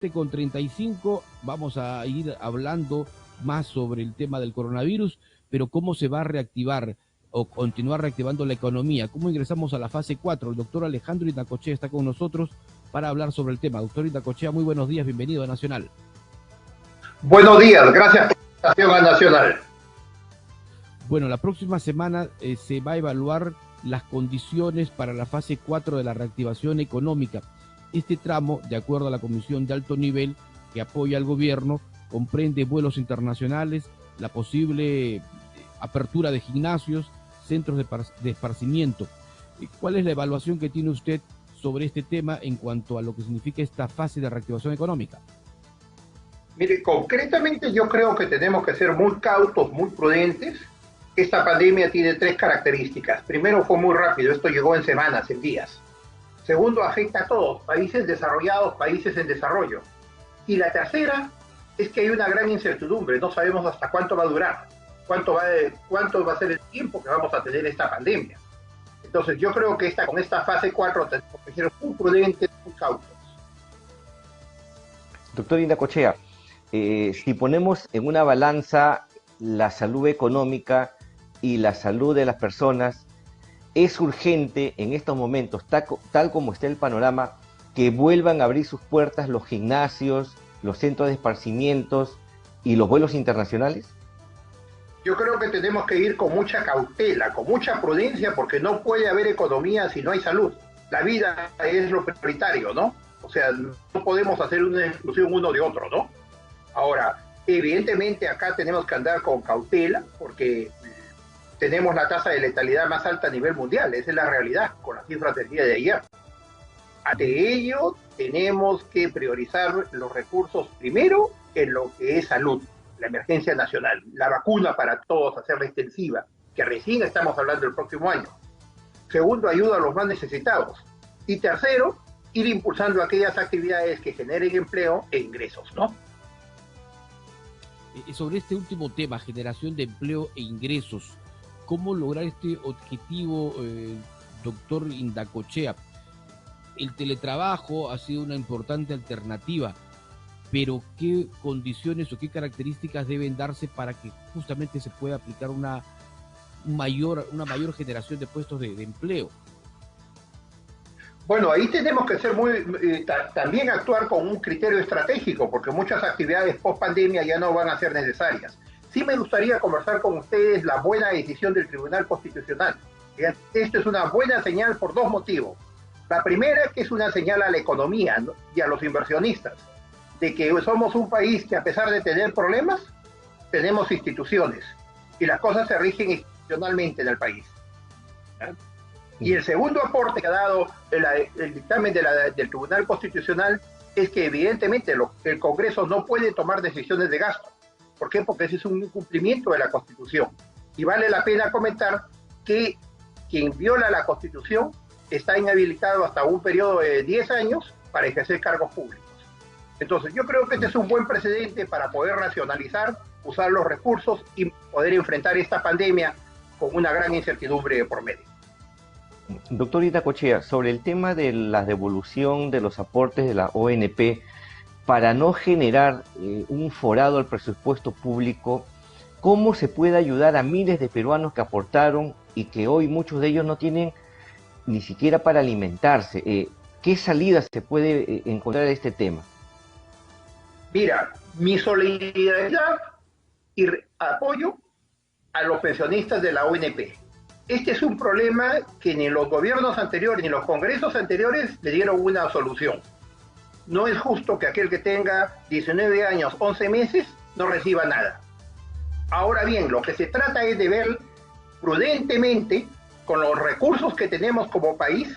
con 35 vamos a ir hablando más sobre el tema del coronavirus, pero cómo se va a reactivar o continuar reactivando la economía, cómo ingresamos a la fase 4. El doctor Alejandro Indacochea está con nosotros para hablar sobre el tema. Doctor Indacochea, muy buenos días, bienvenido a Nacional. Buenos días, gracias por la invitación a Nacional. Bueno, la próxima semana se va a evaluar las condiciones para la fase 4 de la reactivación económica. Este tramo, de acuerdo a la Comisión de Alto Nivel que apoya al gobierno, comprende vuelos internacionales, la posible apertura de gimnasios, centros de esparcimiento. ¿Cuál es la evaluación que tiene usted sobre este tema en cuanto a lo que significa esta fase de reactivación económica? Mire, concretamente yo creo que tenemos que ser muy cautos, muy prudentes. Esta pandemia tiene tres características. Primero, fue muy rápido, esto llegó en semanas, en días. Segundo, afecta a todos, países desarrollados, países en desarrollo. Y la tercera es que hay una gran incertidumbre, no sabemos hasta cuánto va a durar, cuánto va a ser el tiempo que vamos a tener esta pandemia. Entonces yo creo que con esta fase 4 tenemos que ser muy prudentes, muy cautos. Doctor Indacochea, si ponemos en una balanza la salud económica y la salud de las personas, es urgente en estos momentos, tal como está el panorama, que vuelvan a abrir sus puertas los gimnasios, los centros de esparcimientos y los vuelos internacionales. Yo creo que tenemos que ir con mucha cautela, con mucha prudencia, porque no puede haber economía si no hay salud. La vida es lo prioritario, ¿no? O sea, no podemos hacer una exclusión uno de otro, ¿no? Ahora, evidentemente acá tenemos que andar con cautela, porque tenemos la tasa de letalidad más alta a nivel mundial, esa es la realidad, con las cifras del día de ayer. Ante ello, tenemos que priorizar los recursos primero en lo que es salud, la emergencia nacional, la vacuna para todos, hacerla extensiva, que recién estamos hablando del próximo año. Segundo, ayuda a los más necesitados. Y tercero, ir impulsando aquellas actividades que generen empleo e ingresos, ¿no? Sobre este último tema, generación de empleo e ingresos, ¿cómo lograr este objetivo, doctor Indacochea? El teletrabajo ha sido una importante alternativa, pero ¿qué condiciones o qué características deben darse para que justamente se pueda aplicar una mayor generación de puestos de empleo? Bueno, ahí tenemos que ser también actuar con un criterio estratégico, porque muchas actividades post pandemia ya no van a ser necesarias. Sí me gustaría conversar con ustedes la buena decisión del Tribunal Constitucional. Esto es una buena señal por dos motivos. La primera, que es una señal a la economía, ¿no? Y a los inversionistas, de que somos un país que a pesar de tener problemas, tenemos instituciones, y las cosas se rigen institucionalmente en el país. ¿Ya? Y el segundo aporte que ha dado el dictamen del Tribunal Constitucional es que evidentemente el Congreso no puede tomar decisiones de gasto. ¿Por qué? Porque ese es un incumplimiento de la Constitución. Y vale la pena comentar que quien viola la Constitución está inhabilitado hasta un periodo de 10 años para ejercer cargos públicos. Entonces yo creo que este es un buen precedente para poder racionalizar, usar los recursos y poder enfrentar esta pandemia con una gran incertidumbre por medio. Doctor Indacochea, sobre el tema de la devolución de los aportes de la ONP, para no generar un forado al presupuesto público, ¿cómo se puede ayudar a miles de peruanos que aportaron y que hoy muchos de ellos no tienen ni siquiera para alimentarse? ¿Qué salida se puede encontrar a este tema? Mira, mi solidaridad y apoyo a los pensionistas de la ONP. Este es un problema que ni los gobiernos anteriores ni los congresos anteriores le dieron una solución. No es justo que aquel que tenga 19 años, 11 meses, no reciba nada. Ahora bien, lo que se trata es de ver prudentemente, con los recursos que tenemos como país,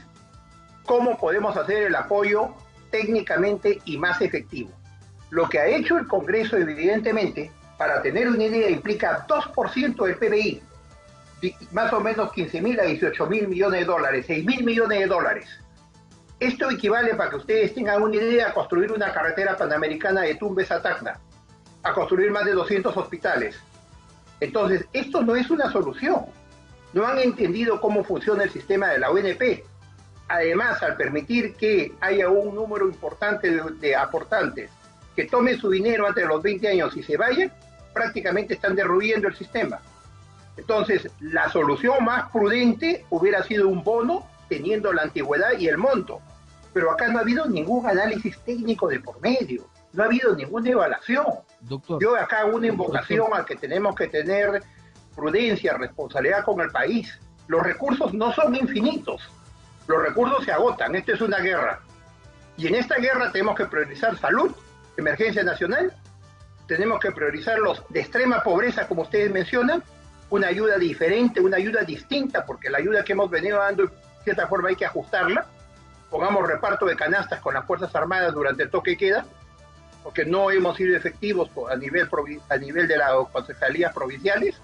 cómo podemos hacer el apoyo técnicamente y más efectivo. Lo que ha hecho el Congreso, evidentemente, para tener una idea, implica 2% del PBI, más o menos 15.000 a 18.000 millones de dólares, 6.000 millones de dólares. Esto equivale, para que ustedes tengan una idea, a construir una carretera panamericana de Tumbes a Tacna, a construir más de 200 hospitales. Entonces, esto no es una solución. No han entendido cómo funciona el sistema de la ONP. además, al permitir que haya un número importante de aportantes que tomen su dinero antes de los 20 años y se vayan, prácticamente están derruyendo el sistema. Entonces, la solución más prudente hubiera sido un bono teniendo la antigüedad y el monto. Pero acá no ha habido ningún análisis técnico de por medio, no ha habido ninguna evaluación. Doctor, Yo acá hago una invocación a que tenemos que tener prudencia, responsabilidad con el país. Los recursos no son infinitos, los recursos se agotan, esto es una guerra. Y en esta guerra tenemos que priorizar salud, emergencia nacional, tenemos que priorizar los de extrema pobreza, como ustedes mencionan, una ayuda diferente, una ayuda distinta, porque la ayuda que hemos venido dando, de cierta forma, hay que ajustarla. Pongamos reparto de canastas con las Fuerzas Armadas durante el toque de queda, porque no hemos sido efectivos a nivel de las concejalías provinciales.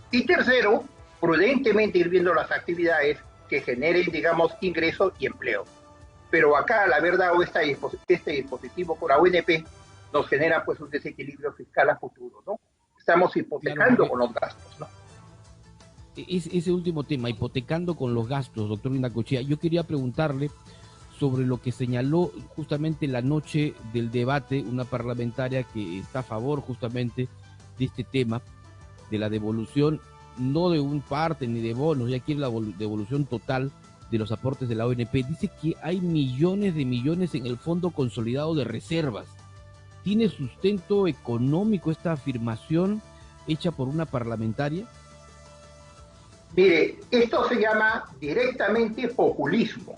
Y tercero, prudentemente ir viendo las actividades que generen, digamos, ingresos y empleo. Pero acá, al haber dado este dispositivo por la ONP, nos genera pues un desequilibrio fiscal a futuro, ¿no? Estamos hipotecando con los gastos, ¿no? Ese último tema, hipotecando con los gastos, doctor Vinacochea, yo quería preguntarle sobre lo que señaló justamente la noche del debate una parlamentaria que está a favor justamente de este tema, de la devolución, no de un parte ni de bonos, ya quiere la devolución total de los aportes de la ONP. Dice que hay millones de millones en el Fondo Consolidado de Reservas. ¿Tiene sustento económico esta afirmación hecha por una parlamentaria? Mire, esto se llama directamente populismo.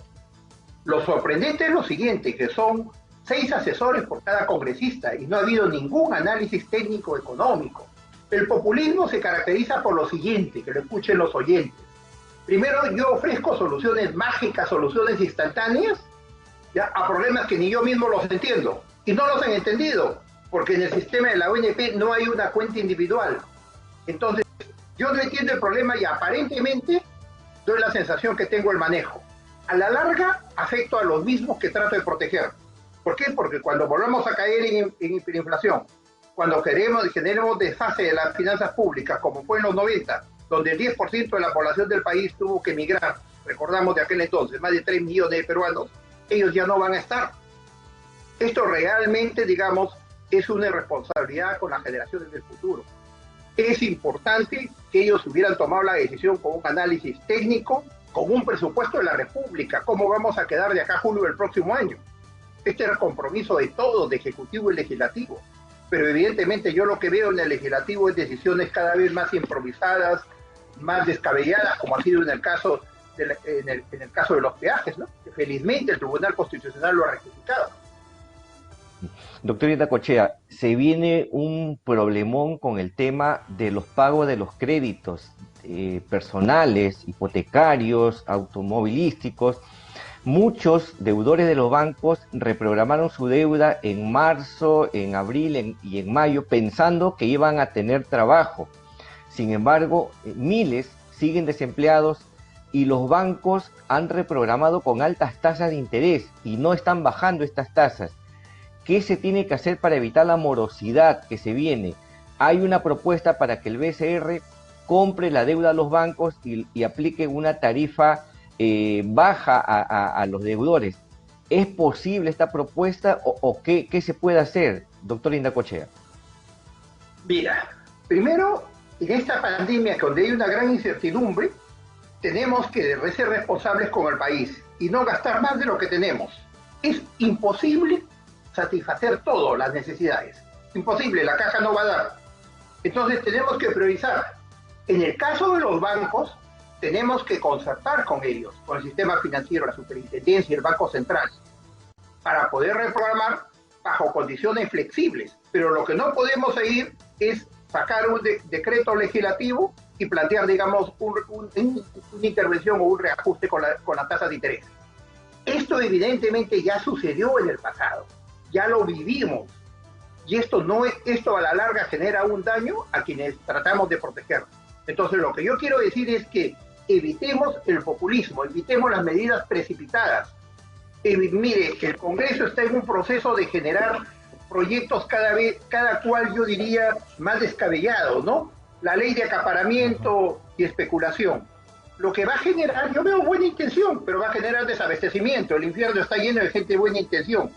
Lo sorprendente es lo siguiente, que son 6 asesores por cada congresista y no ha habido ningún análisis técnico económico. El populismo se caracteriza por lo siguiente, que lo escuchen los oyentes. Primero, yo ofrezco soluciones mágicas, soluciones instantáneas, ¿ya?, a problemas que ni yo mismo los entiendo. Y no los han entendido, porque en el sistema de la ONP no hay una cuenta individual. Entonces, yo no entiendo el problema y aparentemente doy la sensación que tengo el manejo. A la larga, afecto a los mismos que trato de proteger. ¿Por qué? Porque cuando volvamos a caer en hiperinflación, cuando generemos desfase de las finanzas públicas, como fue en los 90, donde el 10% de la población del país tuvo que emigrar, recordamos de aquel entonces, más de 3 millones de peruanos, ellos ya no van a estar. Esto realmente, digamos, es una irresponsabilidad con las generaciones del futuro. Es importante que ellos hubieran tomado la decisión con un análisis técnico, con un presupuesto de la República, cómo vamos a quedar de acá a julio del próximo año. Este era el compromiso de todos, de Ejecutivo y Legislativo. Pero evidentemente yo lo que veo en el Legislativo es decisiones cada vez más improvisadas, más descabelladas, como ha sido en el caso de los peajes, ¿no? Que felizmente el Tribunal Constitucional lo ha rectificado. Doctor Vinacochea, se viene un problemón con el tema de los pagos de los créditos personales, hipotecarios, automovilísticos. Muchos deudores de los bancos reprogramaron su deuda en marzo, en abril y en mayo, pensando que iban a tener trabajo. Sin embargo, miles siguen desempleados y los bancos han reprogramado con altas tasas de interés y no están bajando estas tasas. ¿Qué se tiene que hacer para evitar la morosidad que se viene? Hay una propuesta para que el BCR compre la deuda a los bancos y aplique una tarifa baja a los deudores. ¿Es posible esta propuesta o qué se puede hacer, doctor Vinacochea? Mira, primero, en esta pandemia donde hay una gran incertidumbre, tenemos que ser responsables con el país y no gastar más de lo que tenemos. Es imposible satisfacer todas las necesidades. Imposible, la caja no va a dar. Entonces tenemos que priorizar. En el caso de los bancos, tenemos que concertar con ellos, con el sistema financiero, la superintendencia y el Banco Central, para poder reprogramar bajo condiciones flexibles. Pero lo que no podemos seguir es sacar un decreto legislativo y plantear, digamos, una intervención o un reajuste con la tasa de interés. Esto evidentemente ya sucedió en el pasado, ya lo vivimos, y esto a la larga genera un daño a quienes tratamos de proteger. Entonces lo que yo quiero decir es que evitemos el populismo, evitemos las medidas precipitadas. Mire, el Congreso está en un proceso de generar proyectos cada cual, yo diría, más descabellados, ¿no? La ley de acaparamiento y especulación. lo que va a generar, yo veo buena intención, pero va a generar desabastecimiento. El infierno está lleno de gente de buena intención.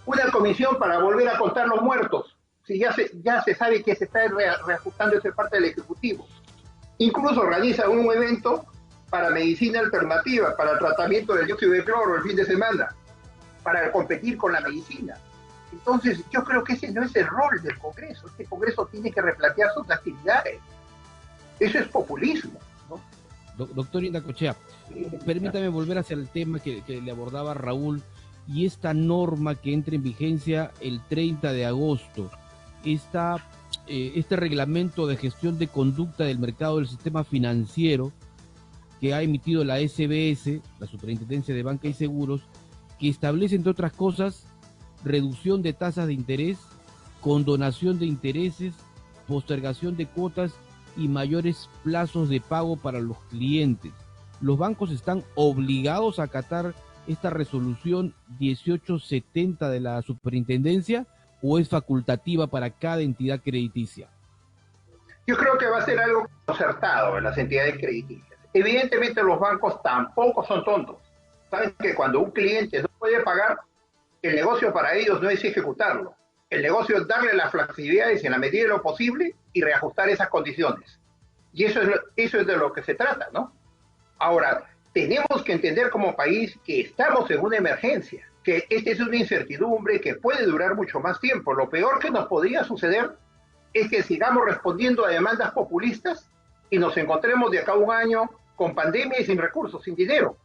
Una comisión para volver a contar los muertos, si ya se sabe que se está reajustando esa parte del Ejecutivo. Incluso organiza un evento para medicina alternativa, para el tratamiento del dióxido de cloro el fin de semana, para competir con la medicina. Entonces, yo creo que ese no es el rol del Congreso. Este Congreso tiene que replantear sus actividades. Eso es populismo, ¿no? Doctor Indacochea, permítame volver hacia el tema que le abordaba Raúl, y esta norma que entra en vigencia el 30 de agosto, este reglamento de gestión de conducta del mercado del sistema financiero que ha emitido la SBS, la Superintendencia de Banca y Seguros, que establece, entre otras cosas, reducción de tasas de interés, condonación de intereses, postergación de cuotas y mayores plazos de pago para los clientes. ¿Los bancos están obligados a acatar esta resolución 1870 de la Superintendencia o es facultativa para cada entidad crediticia? Yo creo que va a ser algo concertado en las entidades crediticias. Evidentemente los bancos tampoco son tontos. Saben que cuando un cliente no puede pagar, el negocio para ellos no es ejecutarlo. El negocio es darle las flexibilidades en la medida de lo posible y reajustar esas condiciones. Y eso es de lo que se trata, ¿no? Ahora, tenemos que entender como país que estamos en una emergencia, que esta es una incertidumbre que puede durar mucho más tiempo. Lo peor que nos podría suceder es que sigamos respondiendo a demandas populistas y nos encontremos de acá a un año con pandemia y sin recursos, sin dinero.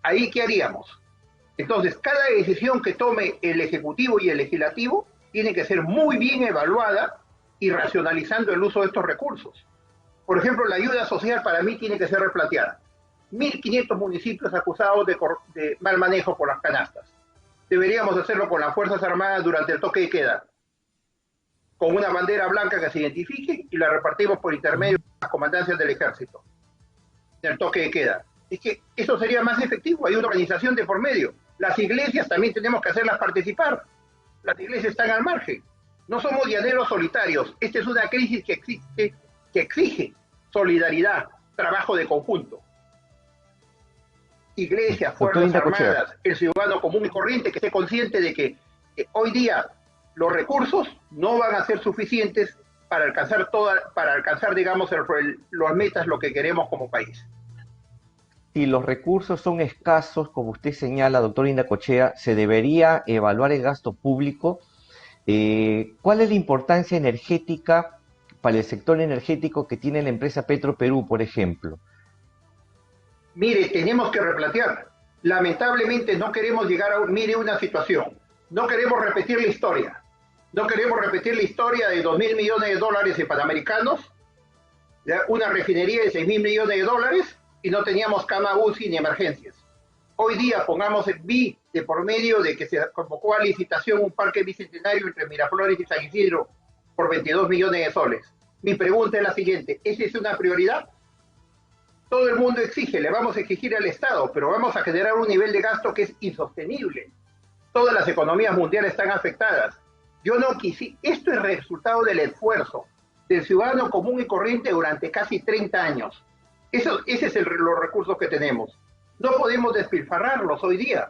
¿Ahí qué haríamos? Entonces, cada decisión que tome el Ejecutivo y el Legislativo tiene que ser muy bien evaluada y racionalizando el uso de estos recursos. Por ejemplo, la ayuda social para mí tiene que ser replanteada. 1.500 municipios acusados de mal manejo por las canastas. Deberíamos hacerlo con las Fuerzas Armadas durante el toque de queda, con una bandera blanca que se identifique y la repartimos por intermedio de las comandancias del Ejército, del toque de queda. Es que eso sería más efectivo, hay una organización de por medio. Las iglesias también tenemos que hacerlas participar. Las iglesias están al margen. No somos llaneros solitarios. Esta es una crisis que exige solidaridad, trabajo de conjunto. Iglesias, Fuerzas Armadas, el ciudadano común y corriente que esté consciente de que hoy día los recursos no van a ser suficientes para alcanzar, digamos, las metas, lo que queremos como país. Si los recursos son escasos, como usted señala, doctor Indacochea, se debería evaluar el gasto público. ¿Cuál es la importancia energética para el sector energético que tiene la empresa Petroperú, por ejemplo? Mire, tenemos que replantear. Lamentablemente no queremos llegar a una situación. No queremos repetir la historia. No queremos repetir la historia de 2.000 millones de dólares en Panamericanos, una refinería de 6.000 millones de dólares, y no teníamos cama UCI ni emergencias. Hoy día pongamos el BI de por medio de que se convocó a licitación un parque bicentenario entre Miraflores y San Isidro por 22 millones de soles. Mi pregunta es la siguiente, ¿esa es una prioridad? Todo el mundo exige, le vamos a exigir al Estado, pero vamos a generar un nivel de gasto que es insostenible. Todas las economías mundiales están afectadas. Esto es resultado del esfuerzo del ciudadano común y corriente durante casi 30 años. Ese es los recursos que tenemos. No podemos despilfarrarlos hoy día.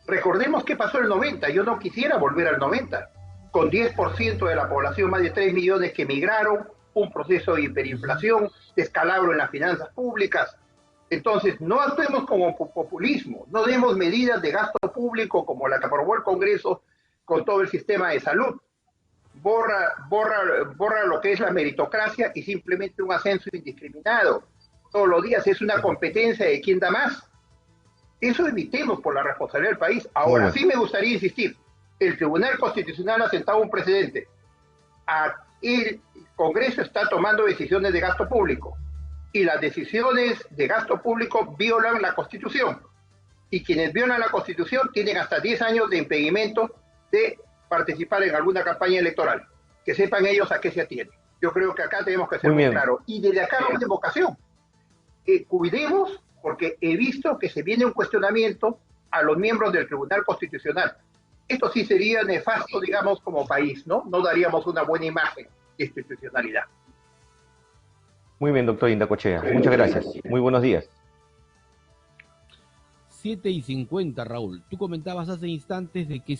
Recordemos qué pasó en el 90. Yo no quisiera volver al 90. Con 10% de la población, más de 3 millones que emigraron, un proceso de hiperinflación, descalabro en las finanzas públicas. Entonces, no actuemos como populismo. No demos medidas de gasto público como la que aprobó el Congreso con todo el sistema de salud. Borra lo que es la meritocracia y simplemente un ascenso indiscriminado. Todos los días es una competencia de quién da más. Eso evitemos por la responsabilidad del país. Ahora, sí me gustaría insistir, el Tribunal Constitucional ha sentado un precedente. El Congreso está tomando decisiones de gasto público y las decisiones de gasto público violan la Constitución. Y quienes violan la Constitución tienen hasta 10 años de impedimento de participar en alguna campaña electoral. Que sepan ellos a qué se atienden. Yo creo que acá tenemos que ser muy claros. Y desde acá vamos de vocación. Cuidemos, porque he visto que se viene un cuestionamiento a los miembros del Tribunal Constitucional. Esto sí sería nefasto, digamos, como país, ¿no? No daríamos una buena imagen de institucionalidad. Muy bien, doctor Indacochea. Muchas gracias. Muy buenos días. 7:50, Raúl. Tú comentabas hace instantes de que